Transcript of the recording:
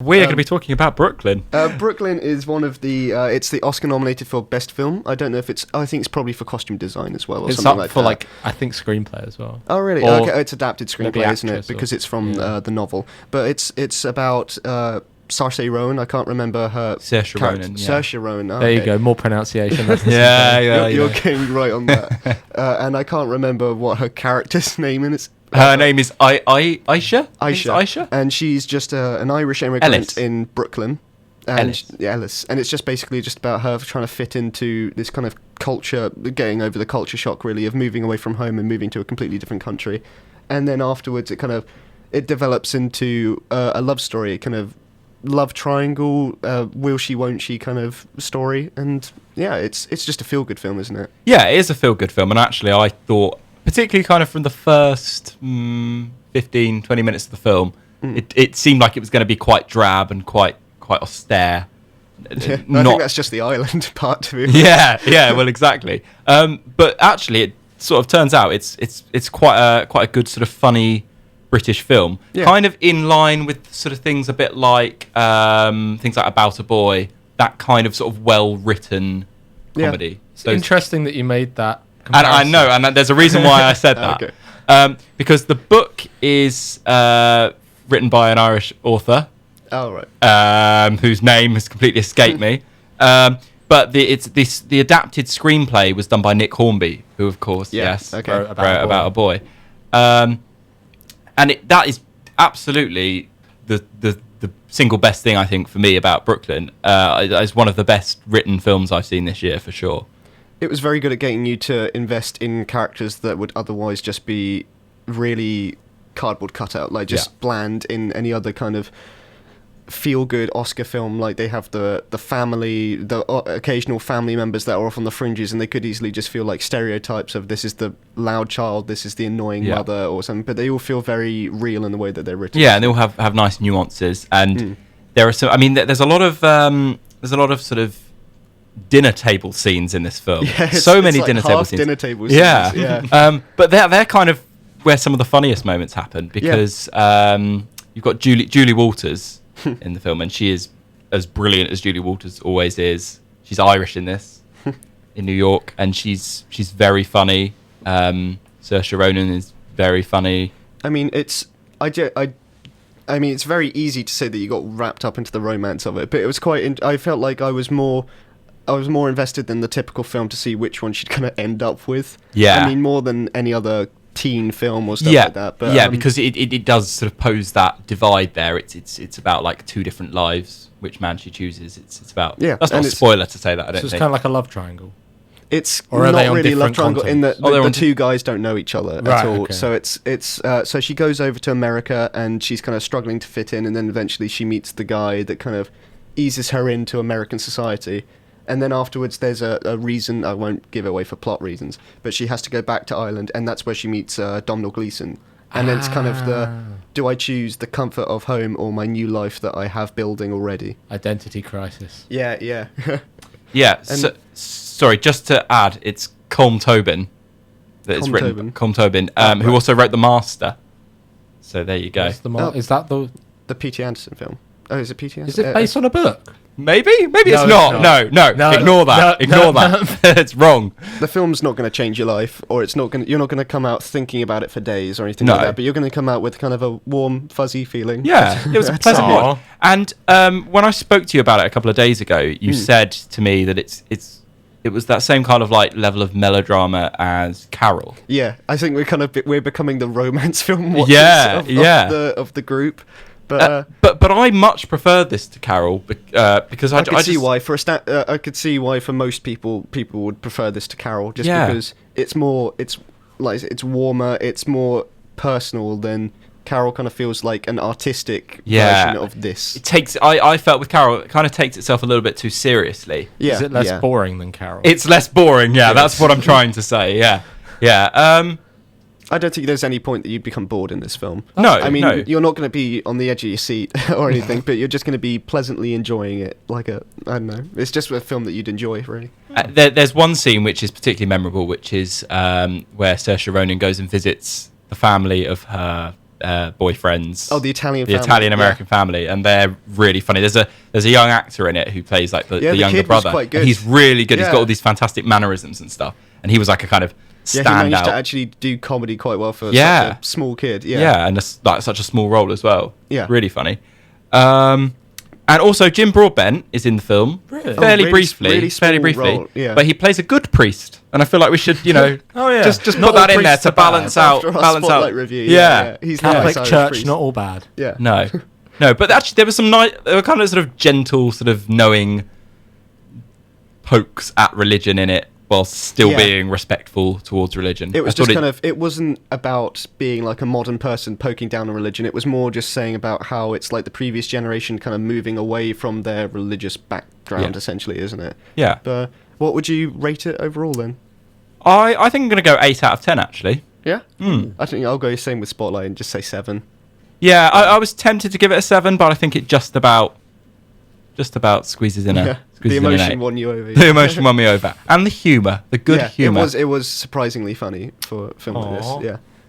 We are going to be talking about Brooklyn. Brooklyn is one of the. It's the Oscar nominated for best film. I don't know if it's. I think it's probably for costume design as well, or It's something up like for that. I think screenplay as well. Oh really? Or Okay, it's adapted screenplay, isn't it? actress Because or- it's from yeah. the novel. But it's about Saoirse Ronan. I can't remember her Saoirse character. Ronan, yeah. Saoirse Ronan. There you okay. go, more pronunciation. That's the You're, simple. you're getting right on that. And I can't remember what her character's name is. Her name is Aisha. I think it's Aisha. Aisha. And she's just an Irish immigrant Ellis. in Brooklyn. And Ellis. Yeah, Ellis. And it's just basically just about her trying to fit into this kind of culture, getting over the culture shock, really, of moving away from home and moving to a completely different country. And then afterwards, it develops into a love story, kind of love triangle, will she, won't she kind of story. And yeah, it's just a feel-good film, isn't it? Yeah, it is a feel-good film, and actually I thought, particularly kind of from the first 15, 20 minutes of the film, it seemed like it was going to be quite drab and quite austere. I think that's just the island part to it. Yeah, well, exactly. But actually, it sort of turns out it's quite a good sort of funny British film, Yeah. kind of in line with sort of things a bit like things like About a Boy, that kind of sort of well-written comedy. It's So interesting that you made that and I comparison. know, and there's a reason why I said that. Okay. Because the book is written by an Irish author, Oh, right. whose name has completely escaped me. But the adapted screenplay was done by Nick Hornby, who, of course, Yeah, yes, okay. wrote About a Boy. And that is absolutely the single best thing, I think, for me about Brooklyn. It's one of the best written films I've seen this year, for sure. It was very good at getting you to invest in characters that would otherwise just be really cardboard cutout, like just bland in any other kind of feel-good Oscar film. Like they have the family, the occasional family members that are off on the fringes, and they could easily just feel like stereotypes of this is the loud child, this is the annoying mother or something, but they all feel very real in the way that they're written. Yeah, and they all have nice nuances, and there are some. I mean, there's a lot of sort of dinner table scenes in this film. Yeah, so many like dinner table half scenes. dinner table Yeah, scenes, yeah. but they're kind of where some of the funniest moments happen, because you've got Julie Walters in the film, and she is as brilliant as Julie Walters always is. She's Irish in this, in New York, and she's very funny. Saoirse Ronan is very funny. I mean, it's very easy to say that you got wrapped up into the romance of it, but it was quite. I felt like I was more invested than the typical film to see which one she'd kind of end up with. Yeah. I mean, more than any other teen film or stuff like that. But because it does sort of pose that divide there. It's about like two different lives, which man she chooses. It's about that's not and a it's- spoiler to say that. I So don't it's think. kind of like a love triangle. it's Or are not they on really a love different triangle in that continents? Oh, they're the on two guys don't know each other Right, at all. okay. So it's so she goes over to America and she's kind of struggling to fit in, and then eventually she meets the guy that kind of eases her into American society. And then afterwards, there's a reason, I won't give it away for plot reasons, but she has to go back to Ireland, and that's where she meets Domhnall Gleeson. And then it's kind of do I choose the comfort of home or my new life that I have building already? Identity crisis. Yeah. Yeah. And- Sorry, just to add, it's Colm Tobin that is written. Colm Tobin, who also wrote The Master. So there you go. What's the Oh. Is that the? The P.T. Anderson film. Oh, is it P.T. Is Anderson? it based on a book? Maybe No, it's it's not. not. No. No, Ignore that. no, Ignore no, that. It's wrong. The film's not going to change your life, or it's not going. You're not going to come out thinking about it for days or anything No. like that. But you're going to come out with kind of a warm, fuzzy feeling. Yeah, it was a That's pleasant all. watch. And when I spoke to you about it a couple of days ago, you said to me that it was that same kind of like level of melodrama as Carol. Yeah, I think we're becoming the romance film watchers Yeah, of the group. But But I much preferred this to Carol because I could see just, why I could see why for most people would prefer this to Carol, just Yeah. because it's warmer, it's more personal than Carol. Kind of feels like an artistic version of this. It takes. I felt with Carol, it kind of takes itself a little bit too seriously. Yeah, Is it less yeah. boring than Carol? It's less boring. Yeah, that's what I'm trying to say. Yeah. I don't think there's any point that you'd become bored in this film. No, I mean, no. you're not going to be on the edge of your seat or anything, but you're just going to be pleasantly enjoying it. I don't know. It's just a film that you'd enjoy, really. There's one scene which is particularly memorable, which is where Saoirse Ronan goes and visits the family of her boyfriends. Oh, the Italian the family, Italian American family, and they're really funny. There's a young actor in it who plays like the the younger kid was brother. quite good. And he's really good. He's Yeah. got all these fantastic mannerisms and stuff. And he was like a kind of Yeah, he managed to standout. actually do comedy quite well for Yeah. such a small kid. Yeah, and like such a small role as well. Yeah. Really funny. And also Jim Broadbent is in the film, Really? fairly really- briefly, really fairly small briefly. role, yeah. But he plays a good priest, and I feel like we should, Oh, yeah. just Not put that all in there priests to are bad. balance out, After our balance Spotlight out. review. Yeah. He's Catholic nice Irish Church, priest. not all bad. Yeah. No, no, but actually there was some there were kind of sort of gentle, sort of knowing pokes at religion in it, while still Yeah. being respectful towards religion. It was I thought just kind of, it wasn't about being like a modern person poking down on religion. It was more just saying about how it's like the previous generation kind of moving away from their religious background, Yeah. essentially, isn't it? Yeah, But what would you rate it overall then? I think I'm going to go 8 out of 10 actually. Yeah? Hmm. I think I'll go same with Spotlight and just say 7. Yeah, I was tempted to give it a 7, but I think it just about squeezes in a Yeah. The squeezes in an emotion 8. won you over. The emotion won me over, and the humour, the good yeah, humour. It was surprisingly funny for a film like this. Aw. Yeah.